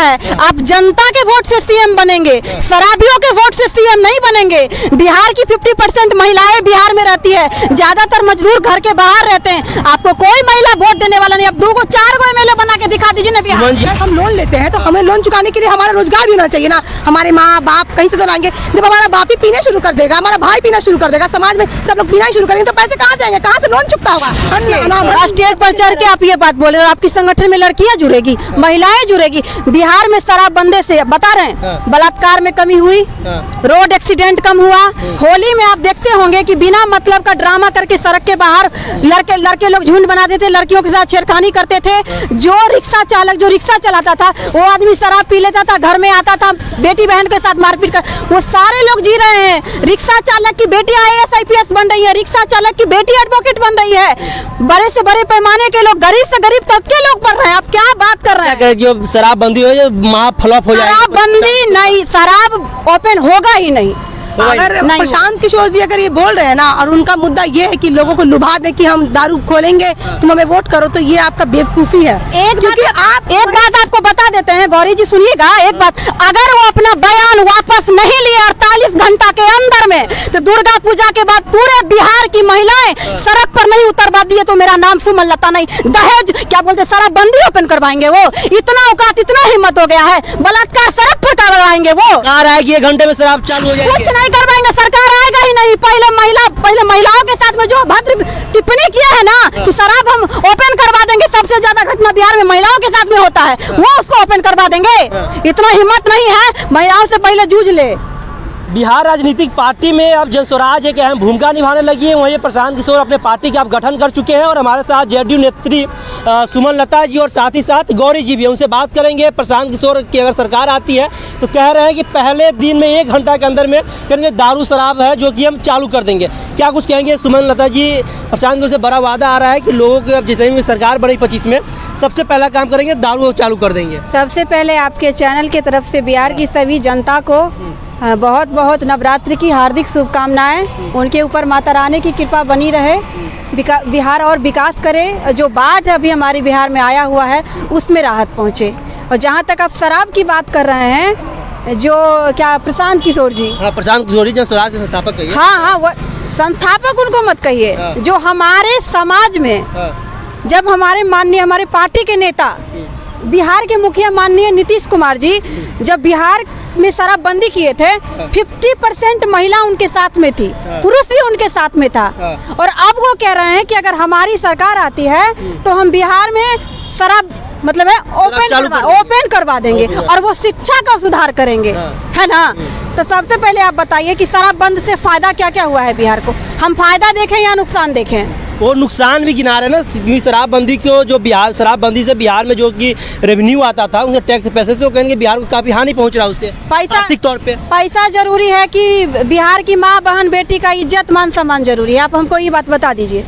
है। आप जनता के वोट से सीएम बनेंगे, शराबियों के वोट से सीएम नहीं बनेंगे। बिहार की 50% महिलाएं बिहार में रहती है, ज्यादातर मजदूर घर के बाहर रहते हैं। आपको कोई महिला वोट देने वाला नहीं। अब 2 को 4 को एमएलए बना के दिखा दीजिए ना बिहार। हम लोन लेते हैं तो हमें लोन चुकाने के लिए हमारा रोजगार भी होना चाहिए ना। हमारे माँ बाप कहीं से तो लाएंगे। जब हमारा बाप ही पीने शुरू कर देगा, हमारा भाई पीना शुरू कर देगा, समाज में सब लोग पीना शुरू करेंगे, तो पैसे कहाँ से आएंगे, कहाँ से लोन चुकता होगा? स्टेज पर चढ़ के आप ये बात बोले और आपकी संगठन में लड़कियां जुड़ेगी, महिलाएं जुड़ेगी। बिहार में शराबबंदी से बता रहे हैं बलात्कार में कमी हुई, रोड एक्सीडेंट कम हुआ। होली में आप देखते होंगे कि बिना मतलब का ड्रामा करके सड़क के बाहर लड़के लोग झुंड बनाते थे, लड़कियों के साथ छेड़खानी करते थे। जो रिक्शा चालक जो रिक्शा चलाता था वो आदमी शराब पी लेता था, घर में आता था, बेटी बहन के साथ मारपीट कर, वो सारे लोग जी रहे हैं। रिक्शा चालक की बेटी IAS IPS बन रही है, रिक्शा चालक की बेटी एडवोकेट बन रही है। बड़े से बड़े पैमाने के लोग, गरीब से गरीब तक के लोग बढ़ रहे हैं। आप क्या बात कर रहे हैं? जो शराबबंदी हो जाए, महाफ्लॉप हो जाए। शराबबंदी नहीं, शराब ओपन होगा ही नहीं। अगर प्रशांत किशोर जी अगर ये बोल रहे हैं ना, और उनका मुद्दा ये है कि लोगों को लुभा दें कि हम दारू खोलेंगे, तुम हमें वोट करो, तो ये आपका बेवकूफी है। क्योंकि आप एक बात आपको बता देते हैं, गौरी जी सुनिएगा एक बात, अगर वो अपना बयान वापस नहीं लिए 48 घंटा के अंदर में, तो दुर्गा पूजा के बाद पूरे बिहार की महिलाएं सड़क पर नहीं उतरवा दिए तो मेरा नाम सुमन लता नहीं। दहेज क्या बोलते, शराबबंदी ओपन करवाएंगे वो? इतना औकात, इतना हिम्मत हो गया है? बलात्कार सड़क पर करवाएंगे वो? कार आएगी 1 घंटे में शराब चालू हो जाएगी। कुछ नहीं करवाएंगे, सरकार आएगा ही नहीं। पहले महिलाओं के साथ में जो भद्र टिप्पणी किया है ना कि शराब हम ओपन करवा देंगे, सबसे ज्यादा घटना बिहार में महिलाओं के साथ में होता है, वो उसको ओपन करवा देंगे। इतना हिम्मत नहीं है, महिलाओं से पहले जूझ ले। बिहार राजनीतिक पार्टी में अब जनस्वराज एक अहम भूमिका निभाने लगी है। वहीं प्रशांत किशोर अपने पार्टी के आप गठन कर चुके हैं और हमारे साथ जेडीयू नेत्री सुमन लता जी और साथ ही साथ गौरी जी भी, उनसे बात करेंगे। प्रशांत किशोर की अगर सरकार आती है तो कह रहे हैं कि पहले दिन में 1 घंटा के अंदर में कहेंगे दारू शराब है जो कि हम चालू कर देंगे। क्या कुछ कहेंगे सुमन लता जी? प्रशांत किशोर से बड़ा वादा आ रहा है कि लोगों के अब जैसे ही सरकार बनी 25 में, सबसे पहला काम करेंगे दारू चालू कर देंगे। सबसे पहले आपके चैनल की तरफ से बिहार की सभी जनता को बहुत बहुत नवरात्रि की हार्दिक शुभकामनाएं। उनके ऊपर माता रानी की कृपा बनी रहे, बिहार और विकास करे। जो बाढ़ अभी हमारे बिहार में आया हुआ है उसमें राहत पहुंचे। और जहां तक आप शराब की बात कर रहे हैं, जो क्या प्रशांत किशोर जी, प्रशांत किशोर जी जनस्वराज के संस्थापक कहिए। हाँ, वो संस्थापक उनको मत कहिए। जो हमारे समाज में जब हमारे पार्टी के नेता बिहार के मुखिया माननीय नीतीश कुमार जी जब बिहार में शराबबंदी किए थे, 50% महिला उनके साथ में थी, पुरुष भी उनके साथ में था। और अब वो कह रहे हैं कि अगर हमारी सरकार आती है तो हम बिहार में शराब मतलब है ओपन करवा देंगे और वो शिक्षा का सुधार करेंगे, है ना? तो सबसे पहले आप बताइए कि शराबबंद से फायदा क्या क्या हुआ है बिहार को? हम फायदा देखें या नुकसान देखें? वो नुकसान भी गिना रहे ना। शराबबंदी को जो बिहार शराबबंदी से बिहार में जो कि रेवेन्यू आता था उनके टैक्स पैसे से, वो कहेंगे बिहार को काफी हानि पहुंच रहा है उससे आर्थिक तौर पे। पैसा जरूरी है कि बिहार की माँ बहन बेटी का इज्जत मान सम्मान जरूरी है? आप हमको ये बात बता दीजिए।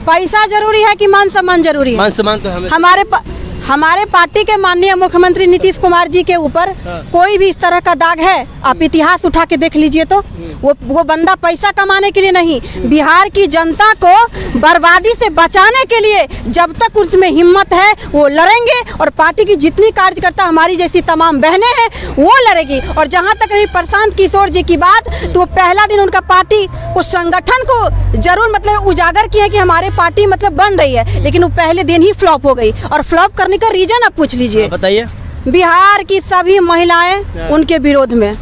पैसा जरूरी है कि मान सम्मान जरूरी है? मान सम्मान तो हमारे पार्टी के माननीय मुख्यमंत्री नीतीश कुमार जी के ऊपर कोई भी इस तरह का दाग है? आप इतिहास उठा के देख लीजिए तो वो बंदा पैसा कमाने के लिए नहीं, बिहार की जनता को बर्बादी से बचाने के लिए जब तक उसमें हिम्मत है वो लड़ेंगे। और पार्टी की जितनी कार्यकर्ता हमारी जैसी तमाम बहनें हैं वो लड़ेगी। और जहां तक रही प्रशांत किशोर जी की बात, तो पहला दिन उनका पार्टी उस संगठन को जरूर मतलब उजागर किया कि हमारे पार्टी मतलब बन रही है, लेकिन वो पहले दिन ही फ्लॉप हो गई। और फ्लॉप करने का रीजन आप पूछ लीजिए। बताइए। बिहार की सभी महिलाएं उनके विरोध में,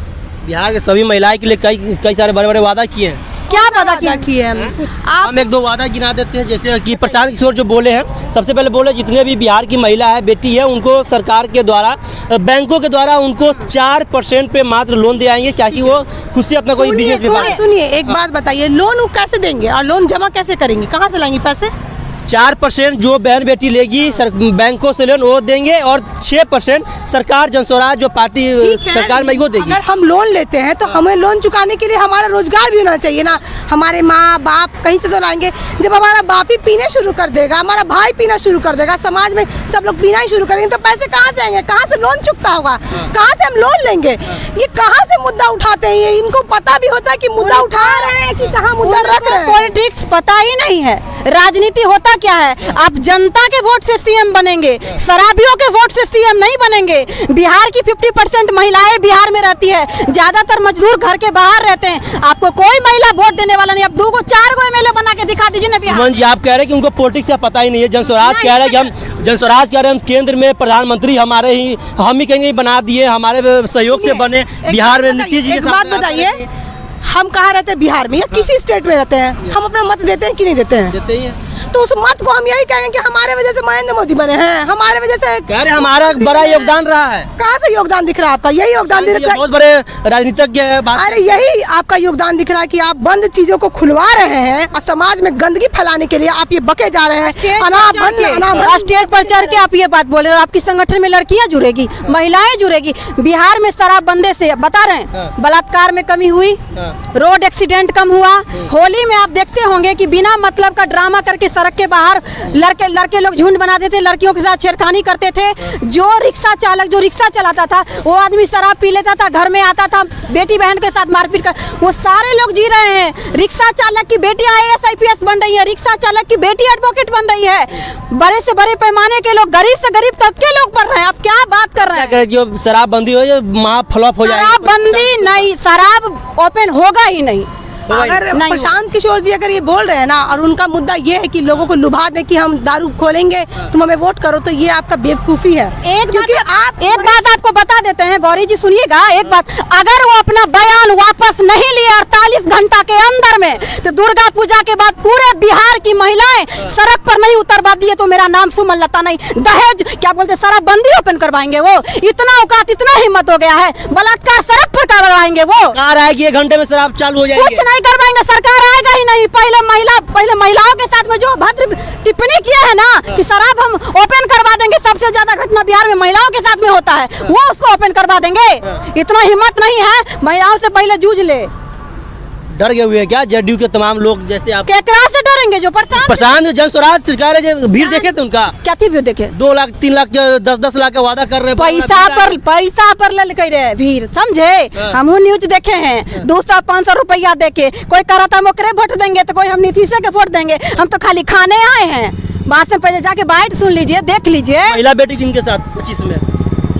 बिहार के सभी महिलाएं के लिए कई सारे बड़े बड़े वादा किए हैं। क्या वादा किए हैं? हम 1-2 वादा गिना देते हैं। जैसे कि प्रशांत किशोर जो बोले हैं, सबसे पहले बोले जितने भी बिहार की महिला है बेटी है उनको सरकार के द्वारा बैंकों के द्वारा उनको 4% पे मात्र लोन दे आएंगे, क्या कि वो खुद से अपना कोई बिजनेस। सुनिए एक बात बताइए, लोन वो कैसे देंगे और लोन जमा कैसे करेंगे? कहाँ से लाएंगे पैसे? 4% जो बहन बेटी लेगी बैंकों से लोन वो देंगे और 6% सरकार जनस्वराज जो पार्टी सरकार में वो देगी। अगर हम लोन लेते हैं तो हमें लोन चुकाने के लिए हमारा रोजगार भी होना चाहिए ना। हमारे माँ बाप कहीं से तो लाएंगे। जब हमारा बाप ही पीने शुरू कर देगा, हमारा भाई पीना शुरू कर देगा, समाज में सब लोग पीना ही शुरू करेंगे, तो पैसे कहाँ से आएंगे? कहाँ से लोन चुकता होगा? कहाँ से हम लोन लेंगे? ये कहाँ से मुद्दा उठाते हैं? ये इनको पता भी होता है कि मुद्दा उठा रहे हैं कि कहाँ मुद्दा रख रहे हैं। पॉलिटिक्स पता ही नहीं है, राजनीति होता होता क्या है, आप जनता के वोट से सीएम बनेंगे, शराबियों के वोट से सीएम नहीं बनेंगे। बिहार की 50% महिलाएं बिहार में रहती है, ज्यादातर मजदूर घर के बाहर रहते हैं। आपको कोई महिला वोट देने वाला नहीं। अब 2 को 4 को एमएलए बना के दिखा दीजिए ना बिहार। सुमन जी, आप कह रहे हैं कि उनको पॉलिटिक्स का पता ही नहीं है। जनस्वराज कह रहे हैं कि हम केंद्र में प्रधानमंत्री हम ही कहेंगे बना दिए, हमारे सहयोग से बने। बिहार में नीतीश जी एक बात बताइए, हम कहाँ रहते हैं? बिहार में या किसी स्टेट में रहते हैं? हम अपना मत देते हैं कि नहीं देते हैं? देते ही हैं। तो उस मत को हम यही कहेंगे कि हमारे वजह से नरेंद्र मोदी बने हैं, हमारे वजह से। कह रहे हमारा बड़ा योगदान रहा है। कहाँ से योगदान दिख रहा है आपका? यही योगदान दिख रहा है। बहुत बड़े राजनीतिज्ञ है। अरे यही आपका योगदान दिख रहा है कि आप बंद चीजों को खुलवा रहे हैं और समाज में गंदगी फैलाने के लिए आप ये बके जा रहे हैं। स्टेज पर चढ़ के आप ये बात बोले और आपकी संगठन में लड़कियां जुड़ेगी, महिलाएं जुड़ेगी। बिहार में शराबबंदी से बता रहे हैं, बलात्कार में कमी हुई, रोड एक्सीडेंट कम हुआ। होली में आप देखते होंगे कि बिना मतलब का ड्रामा करके सड़क के बाहर लड़के लोग झुंड बनाते थे, लड़कियों के साथ छेड़खानी करते थे। जो रिक्शा चालक जो रिक्शा चलाता था वो आदमी शराब पी लेता था, घर में आता था, बेटी बहन के साथ मारपीट कर। वो सारे लोग जी रहे हैं। रिक्शा चालक की बेटी IAS IPS बन रही है, रिक्शा चालक की बेटी एडवोकेट बन रही है। बड़े से बड़े पैमाने के लोग, गरीब से गरीब तक के लोग बढ़ रहे हैं। आप क्या बात कर रहे हैं? जो शराबबंदी हो फ्लॉप हो जाएगी। शराबबंदी नहीं, शराब ओपन होगा ही नहीं। अगर प्रशांत किशोर जी अगर ये बोल रहे हैं ना, और उनका मुद्दा ये है कि लोगों को लुभा दें कि हम दारू खोलेंगे, तुम हमें वोट करो, तो ये आपका बेवकूफी है। क्योंकि आप एक बात आपको बता देते हैं, गौरी जी सुनिएगा एक बात। अगर वो अपना बयान वापस नहीं लिए 48 घंटा के अंदर में, तो दुर्गा पूजा के बाद पूरे बिहार की महिलाएं सड़क पर नहीं उतरवा दिए तो मेरा नाम सुमन लता नहीं। दहेज क्या बोलते, शराबबंदी ओपन करवाएंगे वो? इतना औकात, इतना हिम्मत हो गया है। बलात्कार सड़क पर करवाएंगे वो? कार आएगी 1 घंटे में शराब चालू हो जाएगी। कुछ नहीं करवाएंगे, सरकार आएगा ही नहीं। पहले महिलाओं के साथ में जो भद्र टिप्पणी किया है ना कि शराब हम ओपन करवा देंगे, सबसे ज्यादा घटना बिहार में महिलाओं के साथ में होता है, वो उसको ओपन करवा देंगे। इतना हिम्मत नहीं है, महिलाओं से पहले जूझ ले। डर गए हुए हैं क्या जेडीयू के तमाम लोग? जैसे आप केकरा से डरेंगे? जो प्रशांत जनस्वराज सरकार है, भीड़ देखे थे उनका? क्या थी भीड़? देखे 2 लाख 3 लाख 10-10 लाख का वादा कर रहे, पैसा पर लल रहे भीड़, समझे? हम न्यूज देखे हैं। 200-500 रुपया देके कोई कह रहा था मोकरे वोट देंगे, तो कोई हम नीतीश के वोट देंगे। हम तो खाली खाने आए हैं। बात से पहले जाके बाइट सुन लीजिए, देख लीजिए। महिला बेटी किनके साथ 25 में?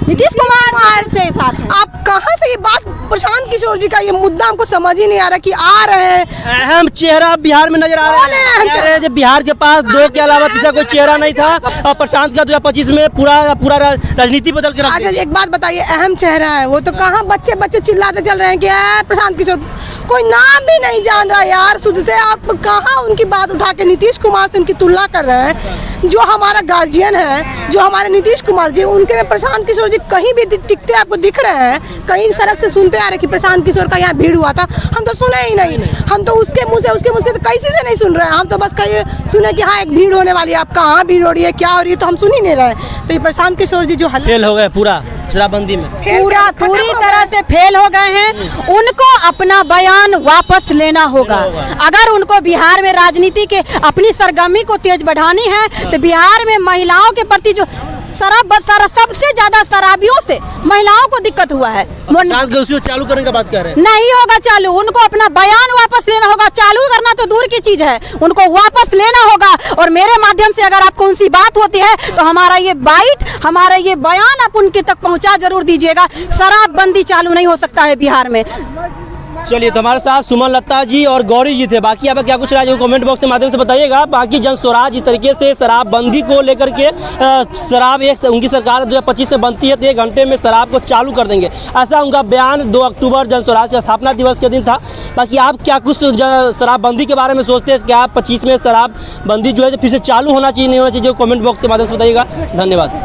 नीतीश कुमार से साथ है। आप कहाँ से ये बात? प्रशांत किशोर जी का ये मुद्दा हमको समझ ही नहीं आ रहा कि आ रहे हैं। अहम चेहरा बिहार में नजर आ रहा है। बिहार के पास 2 के अलावा तीसरा कोई चेहरा नहीं था, और प्रशांत का 2025 में पूरा राजनीति बदल के रख दिया। एक बात बताइए, अहम चेहरा है वो, तो कहाँ बच्चे चिल्लाते चल रहे हैं कि प्रशांत किशोर, कोई नाम भी नहीं जान रहा यार सुध से। आप कहाँ उनकी बात उठा के नीतीश कुमार से उनकी तुलना कर रहे हैं? जो हमारा गार्जियन है, जो हमारे नीतीश कुमार जी, उनके में प्रशांत किशोर जी कहीं भी टिकते आपको दिख रहे हैं? कहीं सड़क से सुनते आ रहे कि प्रशांत किशोर का यहाँ भीड़ हुआ था? हम तो सुने ही नहीं। हम तो उसके मुँह से तो कैसे से नहीं सुन रहे हैं। हम तो बस कहीं सुने कि हाँ एक भीड़ होने वाली है, आप कहाँ भीड़ हो रही है, क्या हो रही है, तो हम सुन ही नहीं रहे। तो ये प्रशांत किशोर जी जो फेल हो गए पूरा शराबबंदी में, पूरी तरह से फेल हो गए हैं। उनको अपना बयान वापस लेना होगा। अगर उनको बिहार में राजनीति के अपनी सरगर्मी को तेज बढ़ानी है, तो बिहार में महिलाओं के प्रति जो सबसे ज्यादा शराबियों से महिलाओं को दिक्कत हुआ है। चालू करने का बात कर रहे हैं, नहीं होगा चालू। उनको अपना बयान वापस लेना होगा। चालू करना तो दूर की चीज है, उनको वापस लेना होगा। और मेरे माध्यम से अगर आपको उनसी बात होती है, तो हमारा ये बाइट, हमारा ये बयान आप उनके तक पहुंचा जरूर दीजिएगा। शराबबंदी चालू नहीं हो सकता है बिहार में। चलिए, तो हमारे साथ सुमन लता जी और गौरी जी थे। बाकी आप क्या कुछ राय कमेंट बॉक्स के माध्यम से बताइएगा। बाकी जनस्वराज इस तरीके से शराबबंदी को लेकर के शराब उनकी सरकार 2025 में बनती है तो 1 घंटे में शराब को चालू कर देंगे, ऐसा उनका बयान 2 अक्टूबर जनस्वराज के स्थापना दिवस के दिन था। बाकी आप क्या कुछ शराबबंदी के बारे में सोचते हैं? क्या 25 में शराबबंदी जो है फिर से चालू होना चाहिए, नहीं होना चाहिए? जो कमेंट बॉक्स के माध्यम से बताइएगा। धन्यवाद।